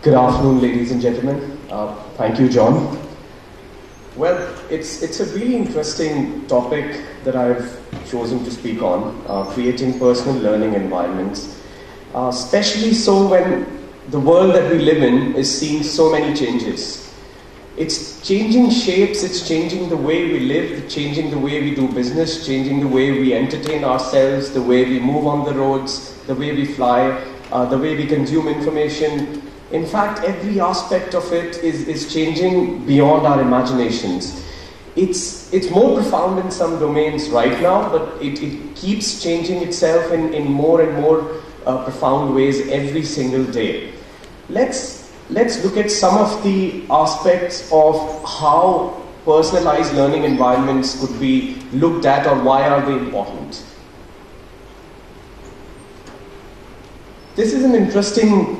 Good afternoon, ladies and gentlemen. Thank you, John. Well, it's a really interesting topic that I've chosen to speak on, creating personal learning environments, especially so when the world that we live in is seeing so many changes. It's changing shapes, it's changing the way we live, changing the way we do business, changing the way we entertain ourselves, the way we move on the roads, the way we fly, the way we consume information. In fact, every aspect of it is changing beyond our imaginations. It's more profound in some domains right now, but it keeps changing itself in more and more profound ways every single day. Let's look at some of the aspects of how personalized learning environments could be looked at, or why are they important. This is an interesting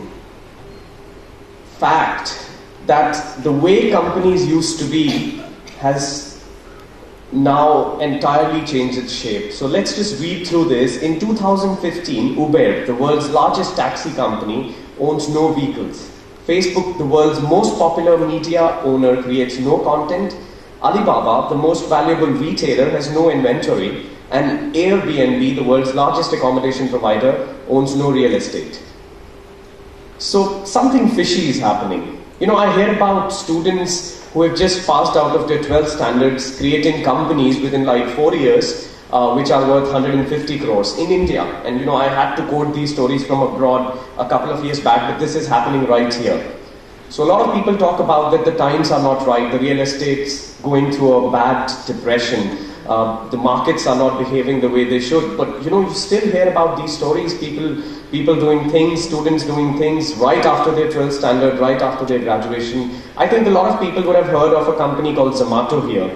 fact that the way companies used to be has now entirely changed its shape. So let's just read through this. In 2015, Uber, the world's largest taxi company, owns no vehicles. Facebook, the world's most popular media owner, creates no content. Alibaba, the most valuable retailer, has no inventory. And Airbnb, the world's largest accommodation provider, owns no real estate. So something fishy is happening. You know, I hear about students who have just passed out of their 12th standards creating companies within like 4 years, which are worth 150 crores in India. And you know, I had to quote these stories from abroad a couple of years back, but this is happening right here. So a lot of people talk about that the times are not right, the real estate's going through a bad depression, the markets are not behaving the way they should. But you know, you still hear about these stories, people doing things, students doing things right after their 12th standard, right after their graduation. I think a lot of people would have heard of a company called Zomato here.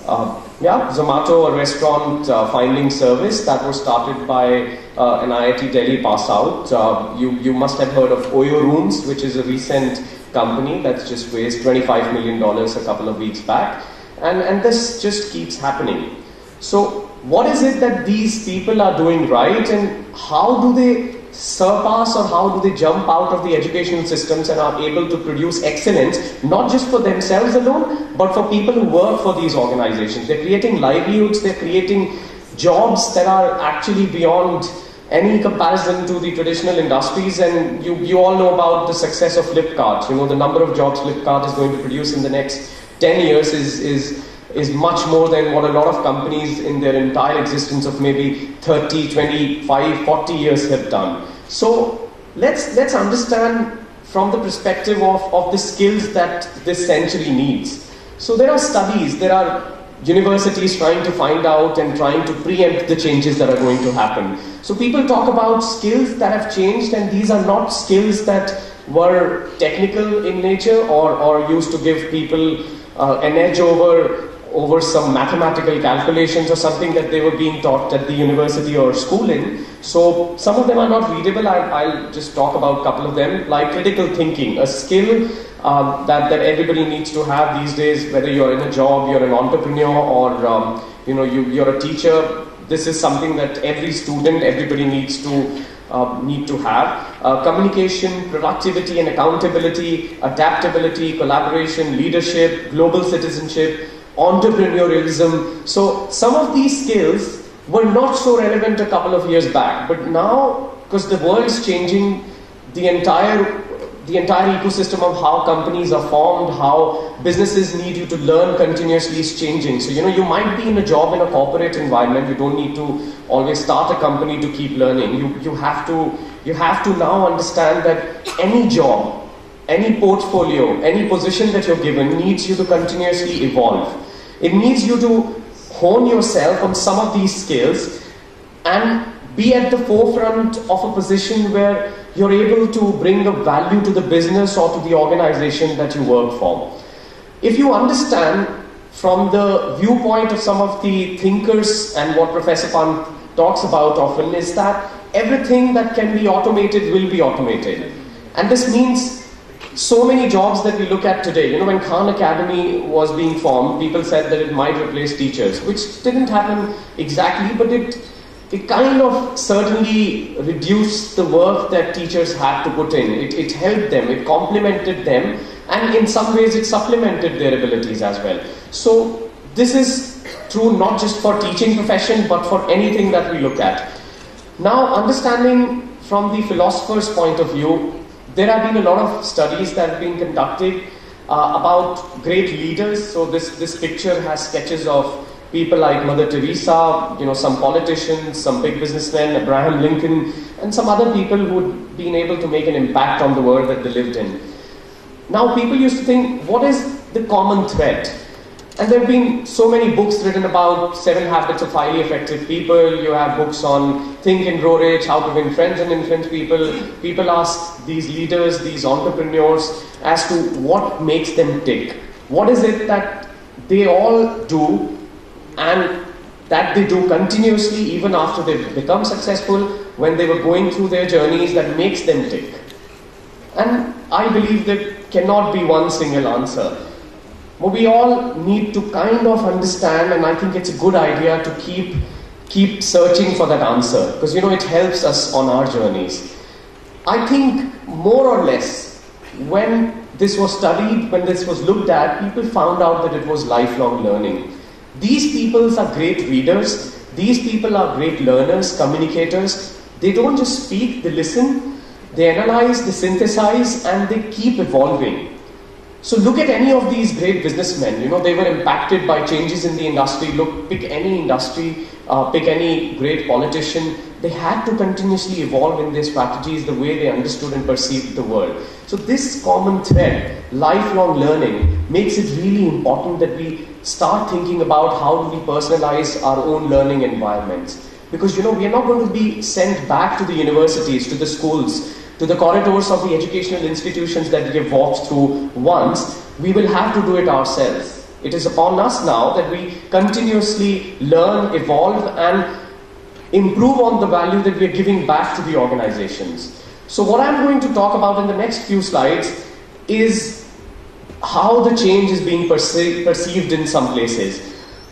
Zomato, a restaurant finding service that was started by an IIT Delhi pass out. You must have heard of Oyo Rooms, which is a recent company that's just raised $25 million a couple of weeks back. And this just keeps happening. So what is it that these people are doing right, and how do they surpass, or how do they jump out of the educational systems and are able to produce excellence, not just for themselves alone, but for people who work for these organizations? They're creating livelihoods, they're creating jobs that are actually beyond any comparison to the traditional industries. And you all know about the success of Flipkart. You know, the number of jobs Flipkart is going to produce in the next 10 years is much more than what a lot of companies in their entire existence of maybe 30, 25, 40 years have done. So let's understand from the perspective of the skills that this century needs. So there are studies, there are universities trying to find out and trying to preempt the changes that are going to happen. So people talk about skills that have changed, and these are not skills that were technical in nature or used to give people an edge over some mathematical calculations or something that they were being taught at the university or school in. So some of them are not readable. I'll just talk about a couple of them, like critical thinking, a skill that everybody needs to have these days, whether you're in a job, you're an entrepreneur, or you're a teacher. This is something that every student, everybody needs to have. Communication, productivity and accountability, adaptability, collaboration, leadership, global citizenship, entrepreneurialism. So some of these skills were not so relevant a couple of years back, but now, because the world is changing, the entire ecosystem of how companies are formed, how businesses need you to learn continuously is changing. So you might be in a job in a corporate environment. You don't need to always start a company to keep learning. You have to now understand that any job, any portfolio, any position that you're given needs you to continuously evolve. It needs you to hone yourself on some of these skills and be at the forefront of a position where you're able to bring a value to the business or to the organization that you work for. If you understand from the viewpoint of some of the thinkers, and what Professor Pant talks about often, is that everything that can be automated will be automated. And this means so many jobs that we look at today. When Khan Academy was being formed, people said that it might replace teachers, which didn't happen exactly, but it kind of certainly reduced the work that teachers had to put in. It helped them, it complemented them, and in some ways it supplemented their abilities as well. So this is true not just for teaching profession, but for anything that we look at. Now, understanding from the philosopher's point of view, there have been a lot of studies that have been conducted about great leaders. So this picture has sketches of people like Mother Teresa, some politicians, some big businessmen, Abraham Lincoln, and some other people who'd been able to make an impact on the world that they lived in. Now, people used to think, what is the common thread? And there have been so many books written about 7 habits of highly effective people. You have books on Think and Grow Rich, how to win friends and influence people. People ask these leaders, these entrepreneurs, as to what makes them tick. What is it that they all do and that they do continuously even after they've become successful, when they were going through their journeys, that makes them tick? And I believe there cannot be one single answer. But we all need to kind of understand, and I think it's a good idea to keep searching for that answer, because it helps us on our journeys. I think more or less, when this was studied, when this was looked at, people found out that it was lifelong learning. These people are great readers, these people are great learners, communicators. They don't just speak, they listen, they analyze, they synthesize, and they keep evolving. So look at any of these great businessmen, they were impacted by changes in the industry. Look, pick any industry, pick any great politician. They had to continuously evolve in their strategies, the way they understood and perceived the world. So this common thread, lifelong learning, makes it really important that we start thinking about how do we personalize our own learning environments. Because we are not going to be sent back to the universities, to the schools, to the corridors of the educational institutions that we have walked through once. We will have to do it ourselves. It is upon us now that we continuously learn, evolve, and improve on the value that we are giving back to the organizations. So what I'm going to talk about in the next few slides is how the change is being perceived in some places.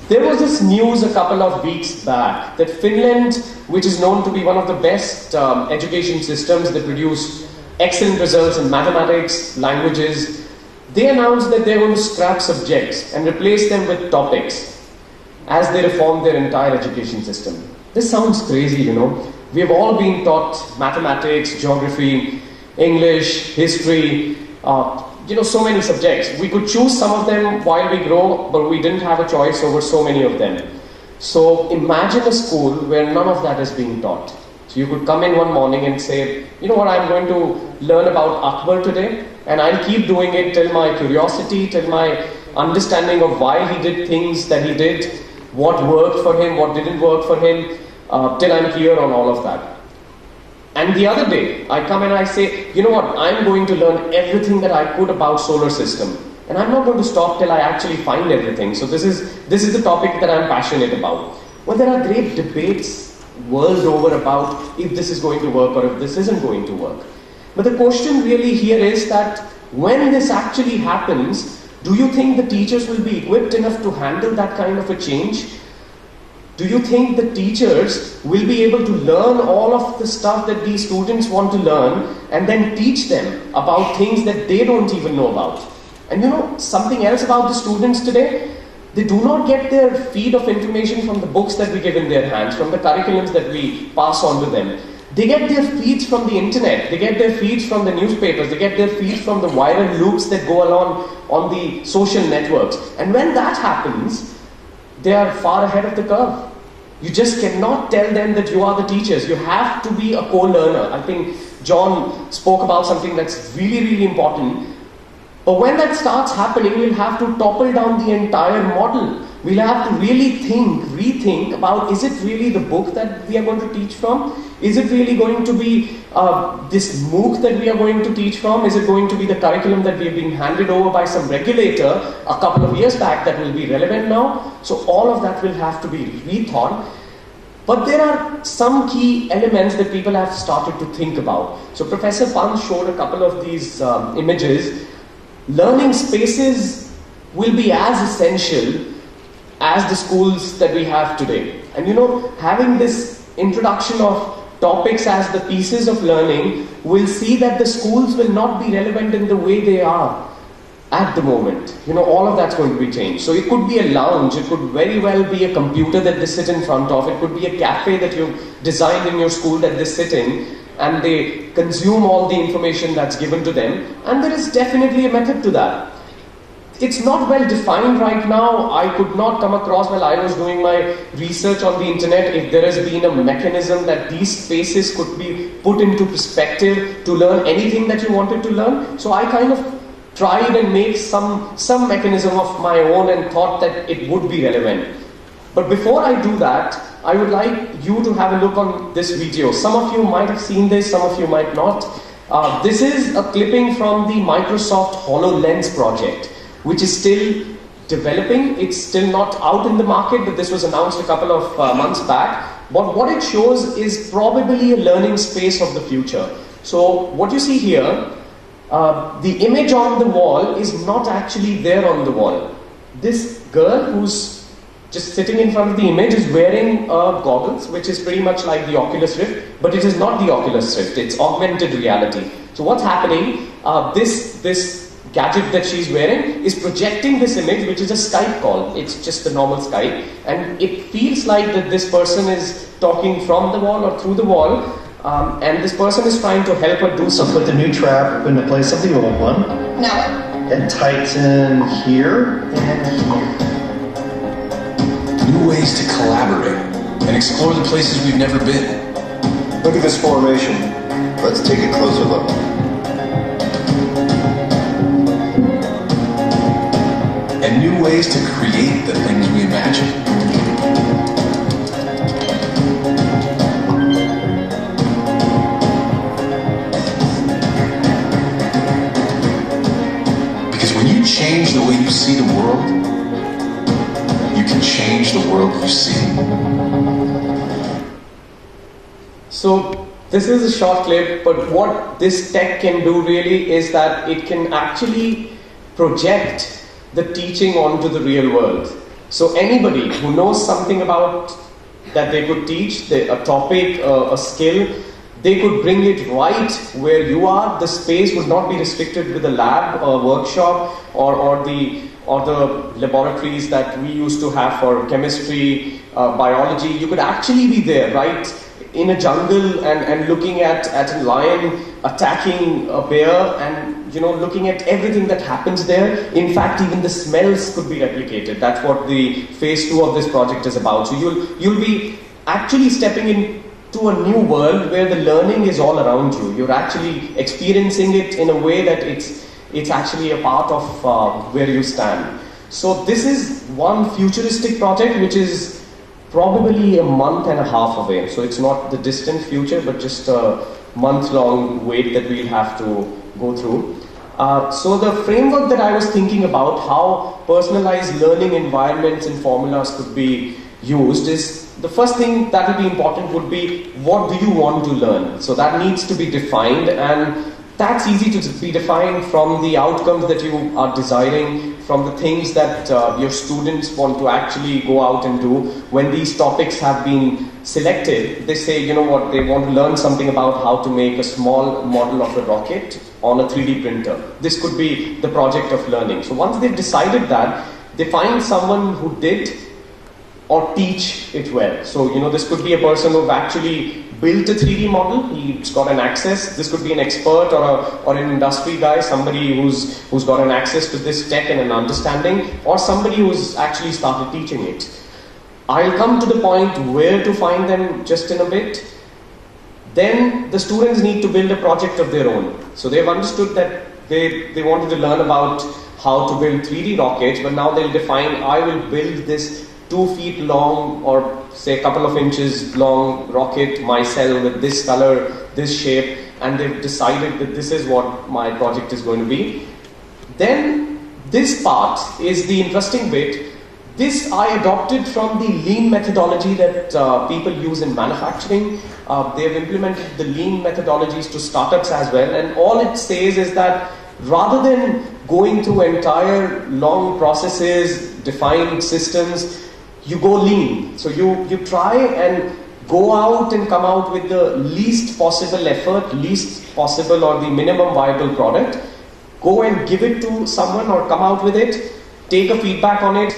There was this news a couple of weeks back that Finland, which is known to be one of the best education systems that produce excellent results in mathematics, languages, they announced that they're going to scrap subjects and replace them with topics as they reform their entire education system. This sounds crazy, We have all been taught mathematics, geography, English, history, so many subjects. We could choose some of them while we grow, but we didn't have a choice over so many of them. So imagine a school where none of that is being taught. So you could come in one morning and say, I'm going to learn about Akbar today, and I'll keep doing it till my curiosity, till my understanding of why he did things that he did, what worked for him, what didn't work for him, till I'm clear on all of that. And the other day, I come and I say, I'm going to learn everything that I could about solar system. And I'm not going to stop till I actually find everything. So this is the topic that I'm passionate about. Well, there are great debates world over about if this is going to work or if this isn't going to work. But the question really here is that when this actually happens, do you think the teachers will be equipped enough to handle that kind of a change? Do you think the teachers will be able to learn all of the stuff that these students want to learn and then teach them about things that they don't even know about? And something else about the students today, they do not get their feed of information from the books that we give in their hands, from the curriculums that we pass on to them. They get their feeds from the internet, they get their feeds from the newspapers, they get their feeds from the viral loops that go along on the social networks. And when that happens, they are far ahead of the curve. You just cannot tell them that you are the teachers. You have to be a co-learner. I think John spoke about something that's really, really important. But when that starts happening, we'll have to topple down the entire model. We'll have to really rethink about, is it really the book that we are going to teach from? Is it really going to be this MOOC that we are going to teach from? Is it going to be the curriculum that we have been handed over by some regulator a couple of years back that will be relevant now? So all of that will have to be rethought. But there are some key elements that people have started to think about. So Professor Pant showed a couple of these images. Learning spaces will be as essential as the schools that we have today. And having this introduction of topics as the pieces of learning, we'll see that the schools will not be relevant in the way they are at the moment. All of that's going to be changed. So it could be a lounge, it could very well be a computer that they sit in front of, it could be a cafe that you've designed in your school that they sit in, and they consume all the information that's given to them, and there is definitely a method to that. It's not well defined right now. I could not come across, while I was doing my research on the internet, if there has been a mechanism that these spaces could be put into perspective to learn anything that you wanted to learn. So I kind of tried and made some mechanism of my own and thought that it would be relevant. But before I do that, I would like you to have a look on this video. Some of you might have seen this, some of you might not. This is a clipping from the Microsoft HoloLens project, which is still developing. It's still not out in the market, but this was announced a couple of months back. But what it shows is probably a learning space of the future. So what you see here, the image on the wall is not actually there on the wall. This girl who's just sitting in front of the image is wearing goggles, which is pretty much like the Oculus Rift, but it is not the Oculus Rift, it's augmented reality. So what's happening, this gadget that she's wearing is projecting this image, which is a Skype call. It's just the normal Skype, and it feels like that this person is talking from the wall or through the wall, and this person is trying to help her do something. So put the new trap in the place of the old one. No. And tighten here and here. New ways to collaborate and explore the places we've never been. Look at this formation. Let's take a closer look. And new ways to create the things we imagine. Because when you change the way you see the world, you can change the world you see. So this is a short clip, but what this tech can do really is that it can actually project the teaching onto the real world. So anybody who knows something about that they could teach, a topic, a skill, they could bring it right where you are. The space would not be restricted with a lab, a workshop, or the laboratories that we used to have for chemistry, biology. You could actually be there, right, in a jungle and looking at a lion attacking a bear and looking at everything that happens there. In fact, even the smells could be replicated. That's what the phase 2 of this project is about. So you'll be actually stepping into a new world where the learning is all around you. You're actually experiencing it in a way that it's actually a part of where you stand. So this is one futuristic project which is probably a month and a half away. So it's not the distant future, but just a month-long wait that we'll have to go through. So the framework that I was thinking about, how personalized learning environments and formulas could be used, is the first thing that will be important would be, what do you want to learn? So that needs to be defined, and that's easy to be defined from the outcomes that you are desiring, from the things that your students want to actually go out and do. When these topics have been selected, they say, they want to learn something about how to make a small model of a rocket on a 3D printer. This could be the project of learning. So once they've decided that, they find someone who did or teach it well. So, this could be a person who've actually built a 3D model, he's got an access. This could be an expert or an industry guy, somebody who's got an access to this tech and an understanding, or somebody who's actually started teaching it. I'll come to the point where to find them just in a bit. Then the students need to build a project of their own. So they've understood that they wanted to learn about how to build 3D rockets, but now they'll define, I will build this 2 feet long or say a couple of inches long rocket myself with this color, this shape, and they've decided that this is what my project is going to be. Then this part is the interesting bit. This I adopted from the lean methodology that people use in manufacturing. They have implemented the lean methodologies to startups as well, and all it says is that rather than going through entire long processes, defined systems, you go lean. So you try and go out and come out with the least possible effort, least possible or the minimum viable product. Go and give it to someone or come out with it, take a feedback on it,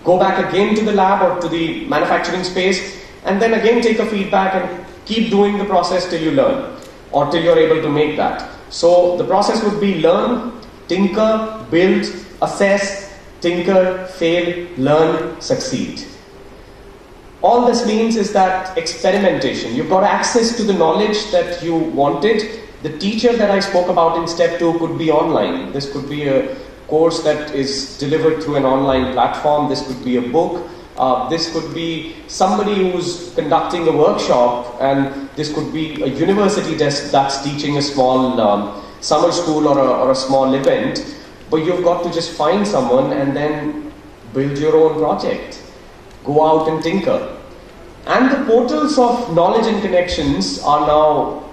go back again to the lab or to the manufacturing space, and then again take a feedback and keep doing the process till you learn or till you're able to make that. So the process would be learn, tinker, build, assess, tinker, fail, learn, succeed. All this means is that experimentation. You've got access to the knowledge that you wanted. The teacher that I spoke about in step 2 could be online. This could be a course that is delivered through an online platform. This could be a book. This could be somebody who's conducting a workshop, and this could be a university desk that's teaching a small summer school or a small event. But you've got to just find someone and then build your own project. Go out and tinker. And the portals of knowledge and connections are now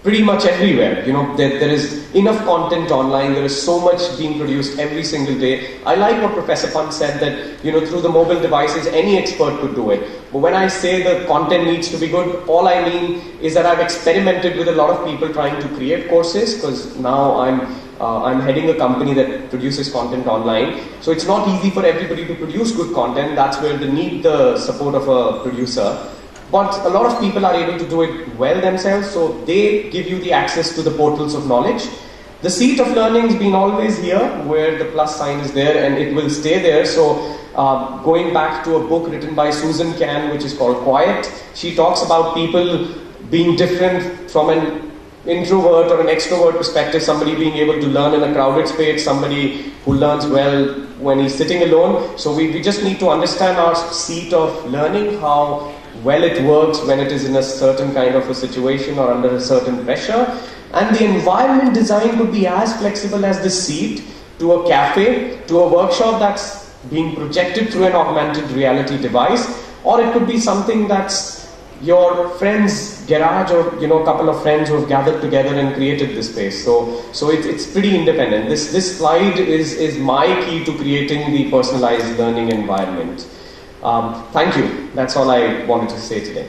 pretty much everywhere. You know, there is enough content online. There is so much being produced every single day. I like what Professor Pant said, that, you know, through the mobile devices, any expert could do it. But when I say the content needs to be good, all I mean is that I've experimented with a lot of people trying to create courses, because now I'm heading a company that produces content online. So it's not easy for everybody to produce good content. That's where they need the support of a producer. But a lot of people are able to do it well themselves, so they give you the access to the portals of knowledge. The seat of learning has been always here, where the plus sign is there, and it will stay there. So going back to a book written by Susan Can, which is called Quiet, she talks about people being different from an introvert or an extrovert perspective, somebody being able to learn in a crowded space, somebody who learns well when he's sitting alone. So we just need to understand our seat of learning, how well it works when it is in a certain kind of a situation or under a certain pressure. And the environment design could be as flexible as the seat, to a cafe, to a workshop that's being projected through an augmented reality device, or it could be something that's your friend's garage, or, you know, a couple of friends who have gathered together and created this space. So it's pretty independent. This slide is my key to creating the personalized learning environment. Thank you. That's all I wanted to say today.